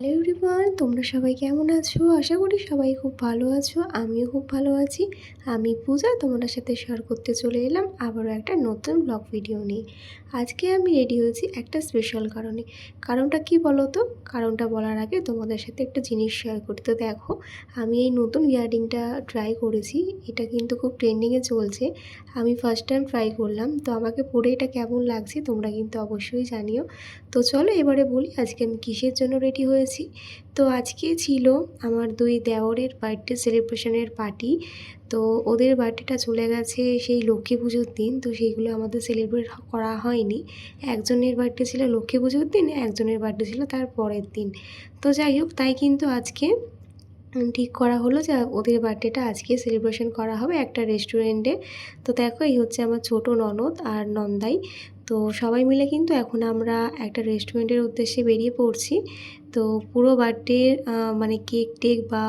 Hello everyone, তোমরা সবাই কেমন আছো? আশা করি সবাই খুব ভালো আছো। আমিও খুব ভালো আছি। আমি পূজা তোমাদের সাথে শেয়ার করতে চলে এলাম আবারও একটা নতুন ব্লগ ভিডিও নিয়ে। আজকে আমি রেডি হয়েছি একটা স্পেশাল কারণে। কারণটা কি বলো তো? কারণটা বলার আগে তোমাদের সাথে একটা জিনিস শেয়ার করি। তো দেখো, আমি এই নতুন ইয়াররিংটা ট্রাই করেছি। এটা কিন্তু খুব ট্রেন্ডিংয়ে চলছে। আমি ফার্স্ট টাইম ট্রাই করলাম। তো আমাকে পরে এটা কেমন লাগছে তোমরা কিন্তু অবশ্যই জানিও। তো চলো এবারে বলি আজকে আমি কিসের জন্য রেডি হয়েছি। তো আজকে ছিল আমার দুই দেওরের বার্থডে সেলিব্রেশনের পার্টি। তো ওদের বার্থডেটা চলে গেছে সেই লক্ষ্মী পুজোর দিন, তো সেইগুলো আমাদের সেলিব্রেট করা হয়নি। একজনের বার্থডে ছিল লক্ষ্মী পুজোর দিন, একজনের বার্থডে ছিল তার পরের দিন। তো যাই হোক, তাই কিন্তু আজকে ঠিক করা হলো যে ওদের বার্থডেটা আজকে সেলিব্রেশন করা হবে একটা রেস্টুরেন্টে। তো দেখো, এই হচ্ছে আমার ছোটো ননদ আর নন্দাই। তো সবাই মিলে কিন্তু এখন আমরা একটা রেস্টুরেন্টের উদ্দেশ্যে বেরিয়ে পড়ছি। তো পুরো বার্থডের মানে কেক টেক বা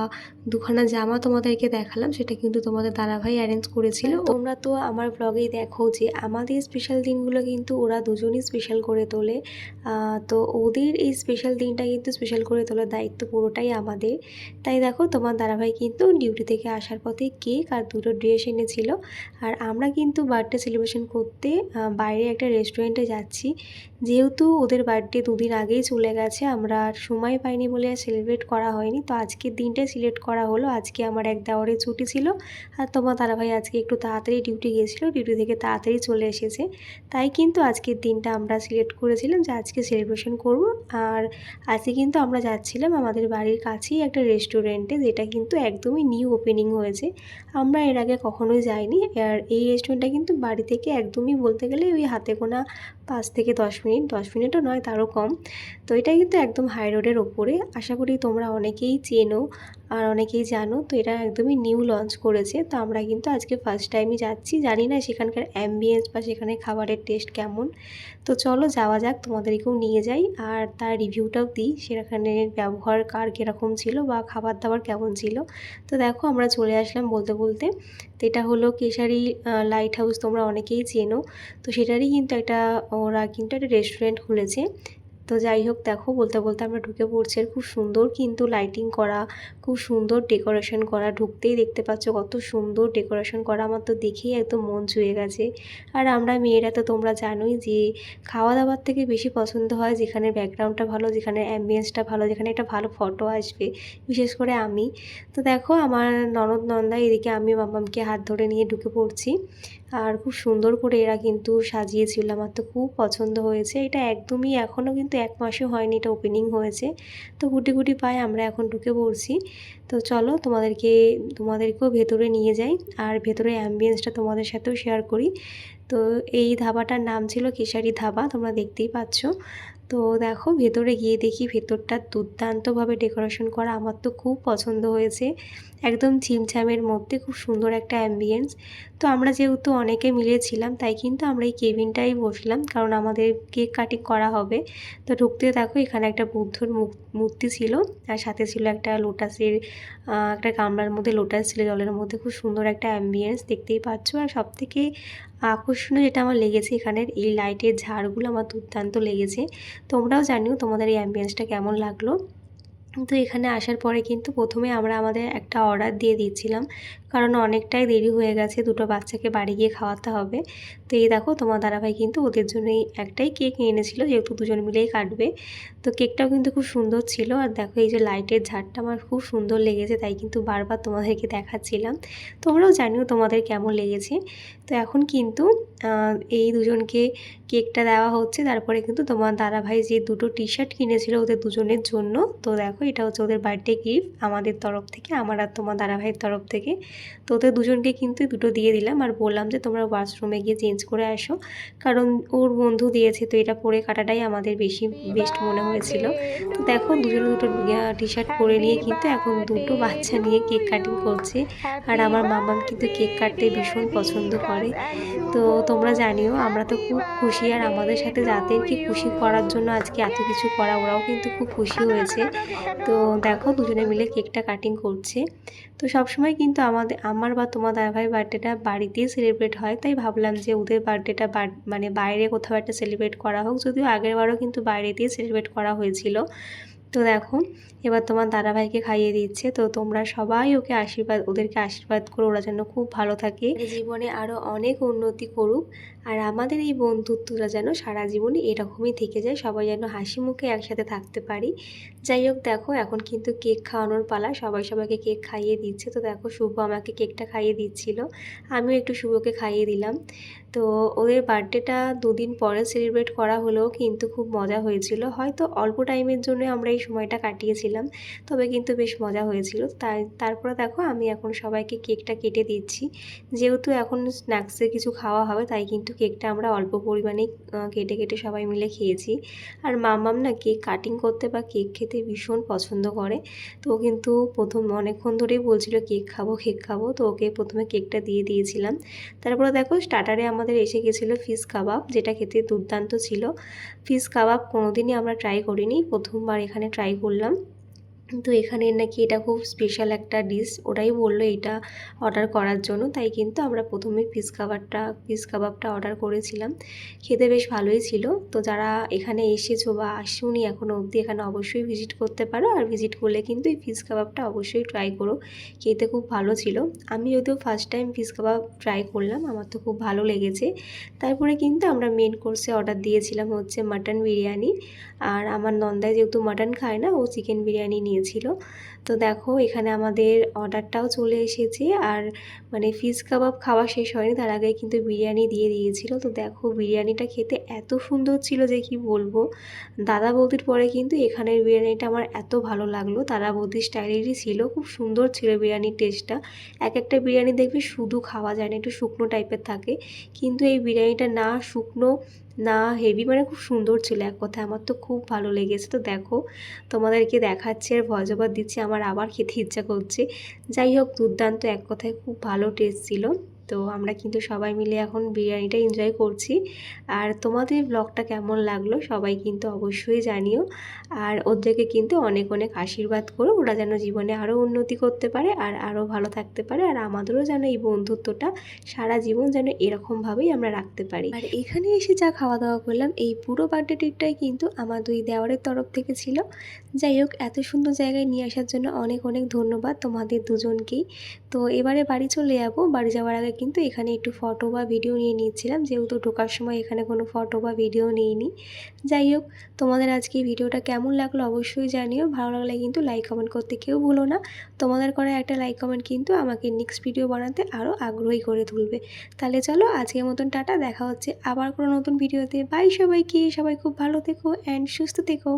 দুখানা জামা তোমাদেরকে দেখালাম, সেটা কিন্তু তোমাদের দাদাভাই অ্যারেঞ্জ করেছিল। তোমরা তো আমার ব্লগেই দেখো যে আমাদের স্পেশাল দিনগুলো কিন্তু ওরা দুজনই স্পেশাল করে তোলে। তো ওদের এই স্পেশাল দিনটা কিন্তু স্পেশাল করে তোলার দায়িত্ব পুরোটাই আমাদের। তাই দেখো, তোমার দাদাভাই কিন্তু ডিউটি থেকে আসার পথে কেক আর দুটো ড্রেস এনেছিল। আর আমরা কিন্তু বার্থডে সেলিব্রেশন করতে বাইরে একটা রেস্টুরেন্টে যাচ্ছি। যেহেতু ওদের বার্থডে দুদিন আগেই চলে গেছে, আমরা আর সময় পাইনি বলে আর সেলিব্রেট করা হয়নি। তো আজকের দিনটাই সিলেক্ট করা হলো। আজকে আমার এক দেওরের ছুটি ছিল, আর তোমার দাদাভাই আজকে একটু তাড়াতাড়ি ডিউটি গিয়েছিলো, ডিউটি থেকে তাড়াতাড়ি চলে এসেছে। তাই কিন্তু আজকের দিনটা আমরা সিলেক্ট করেছিলাম যে আজকে সেলিব্রেশন করব। আর আজকে কিন্তু আমরা যাচ্ছিলাম আমাদের বাড়ির কাছেই একটা রেস্টুরেন্টে, যেটা কিন্তু একদমই নিউ ওপেনিং হয়েছে। আমরা এর আগে কখনোই যাইনি। আর এই রেস্টুরেন্টটা কিন্তু বাড়ি থেকে একদমই বলতে গেলে ওই হাতে গোনা 5 থেকে 10 মিনিট, 10 মিনিটও নয়, তারও কম। তো এটা কিন্তু একদম হাই রোডের ওপরে। আশা করি তোমরা অনেকেই চেনো আর অনেকেই জানো। তো এটা একদমই নিউ লঞ্চ করেছে। তো আমরা কিন্তু আজকে ফার্স্ট টাইমই যাচ্ছি, জানি না সেখানকার অ্যাম্বিয়েন্স বা সেখানে খাবারের টেস্ট কেমন। তো চলো যাওয়া যাক, তোমাদেরকেও নিয়ে যাই আর তার রিভিউটাও দিই সেখানে ব্যবহার কার কীরকম ছিল বা খাবার দাবার কেমন ছিল। তো দেখো, আমরা চলে আসলাম বলতে বলতে। তো এটা হলো কেশারি লাইট হাউস, তোমরা অনেকেই চেনো। তো সেটারই কিন্তু ওরা কিন্তু একটা রেস্টুরেন্ট খুলেছে। তো যাই হোক, দেখো বলতে বলতে আমরা ঢুকে পড়ছি। আর খুব সুন্দর কিন্তু লাইটিং করা, খুব সুন্দর ডেকোরেশন করা। ঢুকতেই দেখতে পাচ্ছ কত সুন্দর ডেকোরেশন করা, আমার তো দেখেই একদম মন ছুঁয়ে গেছে। আর আমরা মেয়েরা তো তোমরা জানোই যে খাওয়া দাওয়ার থেকে বেশি পছন্দ হয় যেখানে ব্যাকগ্রাউন্ডটা ভালো, যেখানে অ্যাম্বিয়েন্সটা ভালো, যেখানে একটা ভালো ফটো আসবে, বিশেষ করে আমি। তো দেখো, আমার ননদ নন্দা এদিকে আমি মামামকে হাত ধরে নিয়ে ঢুকে পড়ছি। আর খুব সুন্দর করে এরা কিন্তু সাজিয়েছিল, আমার তো খুব পছন্দ হয়েছে। এটা একদমই এখনও কিন্তু 1 মাসও হয়নি এটা ওপেনিং হয়েছে। তো গুটি গুটি পায়ে আমরা এখন ঢুকে পড়ছি। তো চলো তোমাদেরকেও ভেতরে নিয়ে যাই আর ভেতরে অ্যাম্বিয়েন্সটা তোমাদের সাথেও শেয়ার করি। তো এই ধাবাটার নাম ছিল কেশারি ধাবা, তোমরা দেখতেই পাচ্ছ। তো দেখো, ভেতরে গিয়ে দেখি ভেতরটা দুর্দান্তভাবে ডেকোরেশন করা, আমার তো খুব পছন্দ হয়েছে। একদম ছিমছামের মধ্যে খুব সুন্দর একটা অ্যাম্বিয়েন্স। তো আমরা যেহেতু অনেকে মিলেছিলাম, তাই কিন্তু আমরা এই কেবিনটাই বসলাম, কারণ আমাদের কেক কাটিং করা হবে। তো ঢুকতে দেখো, এখানে একটা বুদ্ধর মূর্তি ছিল, আর সাথে ছিল একটা লোটাসের একটা গামলার মধ্যে লোটাস ছিল জলের মধ্যে। খুব সুন্দর একটা অ্যাম্বিয়েন্স, দেখতেই পাচ্ছ। আর সবথেকে আকর্ষণীয় যেটা আমার লেগেছে, এখানের এই লাইটের ঝাড়গুলো আমার দুর্দান্ত লেগেছে। তোমরাও জানিও তোমাদের এই অ্যাম্বিয়েন্সটা কেমন লাগলো। তো এখানে আসার পরে কিন্তু প্রথমে আমরা আমাদের একটা অর্ডার দিয়ে দিচ্ছিলাম, কারণ অনেকটাই দেরি হয়ে গেছে, দুটো বাচ্চাকে বাড়ি গিয়ে খাওয়াতে হবে। তো এই দেখো, তোমার দাদাভাই কিন্তু ওদের জন্যই একটাই কেক নিয়ে এনেছিলো, যেহেতু দুজন মিলেই কাটবে। তো কেকটাও কিন্তু খুব সুন্দর ছিল। আর দেখো, এই যে লাইটের ঝাড়টা আমার খুব সুন্দর লেগেছে, তাই কিন্তু বারবার তোমাদেরকে দেখাচ্ছিলাম। তোমরাও জানিও তোমাদের কেমন লেগেছে। তো এখন কিন্তু এই দুজনকে কেকটা দেওয়া হচ্ছে। তারপরে কিন্তু তোমার দাদাভাই যে দুটো টি শার্ট কিনেছিল ওদের দুজনের জন্য, তো দেখো এটা হচ্ছে ওদের বার্থডে গিফট আমাদের তরফ থেকে, আমার আর তোমার দাদাভাইয়ের তরফ থেকে। তো ওদের দুজনকে কিন্তু দুটো দিয়ে দিলাম, আর বললাম যে তোমরা ওয়াশরুমে গিয়ে চেঞ্জ করে আসো, কারণ ওর বন্ধু দিয়েছে, তো এটা পরে কাটাটাই আমাদের বেশি বেস্ট মনে হয়েছিল। তো দেখো, দুজনে দুটো টি শার্ট পরে নিয়ে কিন্তু এখন দুটো বাচ্চা নিয়ে কেক কাটিং করছে। আর আমার মামাম কিন্তু কেক কাটতে ভীষণ পছন্দ করে। তো তোমরা জানিও আমরা তো খুব খুশি, আর আমাদের সাথে যাদেরকে খুশি করার জন্য আজকে এত কিছু করা, ওরাও কিন্তু খুব খুশি হয়েছে। তো দেখো, দুজনে মিলে কেকটা কাটিং করছে। তো সবসময় কিন্তু আমার বা তোমার দাদাভাই বার্থডেটা বাড়িতেই সেলিব্রেট হয়, তাই ভাবলাম যে ওদের বার্থডেটা মানে বাইরে কোথাও একটা সেলিব্রেট করা হোক, যদিও আগেরবারও কিন্তু বাইরেতেই সেলিব্রেট করা হয়েছিল। তো দেখো এবার তোমার দাদাভাইকে খাইয়ে দিচ্ছে। তো তোমরা সবাই ওদেরকে আশীর্বাদ করো, ওরা যেন খুব ভালো থাকে, জীবনে আরও অনেক উন্নতি করুক। আর আমাদের এই বন্ধুত্বটা যেন সারা জীবনে এরকমই থেকে যায়, সবাই যেন হাসি মুখে একসাথে থাকতে পারি। যাই হোক, দেখো এখন কিন্তু কেক খাওয়ানোর পালা, সবাই সবাইকে কেক খাইয়ে দিচ্ছে। তো দেখো শুভ আমাকে কেকটা খাইয়ে দিচ্ছিল, আমিও একটু শুভকে খাইয়ে দিলাম। তো ওদের বার্থডেটা দুদিন পরে সেলিব্রেট করা হলেও কিন্তু খুব মজা হয়েছিল। হয়তো অল্প টাইমের জন্য আমরা এই সময়টা কাটিয়েছিলাম, তবে কিন্তু বেশ মজা হয়েছিল। তারপরে দেখো আমি এখন সবাইকে কেকটা কেটে দিচ্ছি। যেহেতু এখন স্ন্যাক্সে কিছু খাওয়া হবে, তাই কিন্তু কেকটা আমরা অল্প পরিমাণেই কেটে কেটে সবাই মিলে খেয়েছি। আর মাম্মাম না কেক কাটিং করতে বা কেক খেতে ভীষণ পছন্দ করে। তো ও কিন্তু অনেকক্ষণ ধরেই বলছিল কেক খাবো কেক খাবো, তো ওকে প্রথমে কেকটা দিয়ে দিয়েছিলাম। তারপরে দেখো স্টার্টারে আমাদের এসে গেছিলো ফিশ কাবাব, যেটা খেতে দুর্দান্ত ছিল। ফিশ কাবাব কোনোদিনই আমরা ট্রাই করিনি, প্রথমবার এখানে ট্রাই করলাম। তো এখানে নাকি এটা খুব স্পেশাল একটা ডিশ, ওরাই বললো এটা অর্ডার করার জন্য, তাই কিন্তু আমরা প্রথমে ফিশ কাবাবটা অর্ডার করেছিলাম। খেতে বেশ ভালোই ছিল। তো যারা এখানে এসেছো বা আসোনি এখনও অবধি, এখানে অবশ্যই ভিজিট করতে পারো। আর ভিজিট করলে কিন্তু এই ফিশ কাবাবটা অবশ্যই ট্রাই করো, খেতে খুব ভালো ছিল। আমি যদিও ফার্স্ট টাইম ফিশ কাবাব ট্রাই করলাম, আমার তো খুব ভালো লেগেছে। তারপরে কিন্তু আমরা মেন কোর্সে অর্ডার দিয়েছিলাম হচ্ছে মাটন বিরিয়ানি। আর আমার নন্দাই যেহেতু মাটন খায় না, ও চিকেন বিরিয়ানি নিয়েছিল। তো দেখো এখানে আমাদের অর্ডারটাও চলে এসেছে। আর মানে ফিশ কাবাব খাওয়া শেষ হয়নি, তার আগে কিন্তু বিরিয়ানি দিয়ে দিয়েছিল। তো দেখো বিরিয়ানিটা খেতে এত সুন্দর ছিল যে কি বলবো। দাদা বৌদির পরে কিন্তু এখানের বিরিয়ানিটা আমার এত ভালো লাগলো, দাদা বৌদির স্টাইলেরই ছিল, খুব সুন্দর ছিল বিরিয়ানির টেস্টটা। এক একটা বিরিয়ানি দেখবে শুধু খাওয়া যায় না, একটু শুকনো টাইপের থাকে, কিন্তু এই বিরিয়ানিটা না শুকনো না হেভি, মানে খুব সুন্দর ছিল এক কথায়, আমার তো খুব ভালো লেগেছে। তো দেখো তোমাদেরকে দেখাচ্ছি আর ভয়েস ওভার দিচ্ছি, আমার আবার খেতে ইচ্ছা করছে। যাই হোক, দুর্দান্ত এক কথায় খুব ভালো টেস্ট ছিল। তো আমরা কিন্তু সবাই মিলে এখন বিরিয়ানিটা এনজয় করছি। আর তোমাদের ব্লগটা কেমন লাগলো সবাই কিন্তু অবশ্যই জানিও। আর ওদেরকে কিন্তু অনেক অনেক আশীর্বাদ করো, ওরা যেন জীবনে আরও উন্নতি করতে পারে আর আরও ভালো থাকতে পারে। আর আমাদেরও যেন এই বন্ধুত্বটা সারা জীবন যেন এরকমভাবেই আমরা রাখতে পারি। আর এখানে এসে যা খাওয়া দাওয়া করলাম, এই পুরো বার্থডে ট্রিটটাই কিন্তু আমার দুই দেওয়ারের তরফ থেকে ছিল। যাই হোক, এত সুন্দর জায়গায় নিয়ে আসার জন্য অনেক অনেক ধন্যবাদ তোমাদের দুজনকেই। তো এবারে বাড়ি চলে যাবো, বাড়ি যাওয়ার আগে কিন্তু এখানে একটু ফটো বা ভিডিও নিয়ে নিচ্ছিলাম, যেহেতু ঢোকার সময় এখানে কোনো ফটো বা ভিডিও নিইনি। যাই হোক, তোমাদের আজকে এই ভিডিওটা কেমন লাগলো অবশ্যই জানিও, ভালো লাগলে কিন্তু লাইক কমেন্ট করতে কেউ ভুলো না। তোমাদের করা একটা লাইক কমেন্ট কিন্তু আমাকে নেক্সট ভিডিও বানাতে আরও আগ্রহী করে তুলবে। তাহলে চলো আজকের মতন টাটা, দেখা হচ্ছে আবার কোনো নতুন ভিডিওতে। বাই সবাইকে, সবাই খুব ভালো থেকো অ্যান্ড সুস্থ থেকো।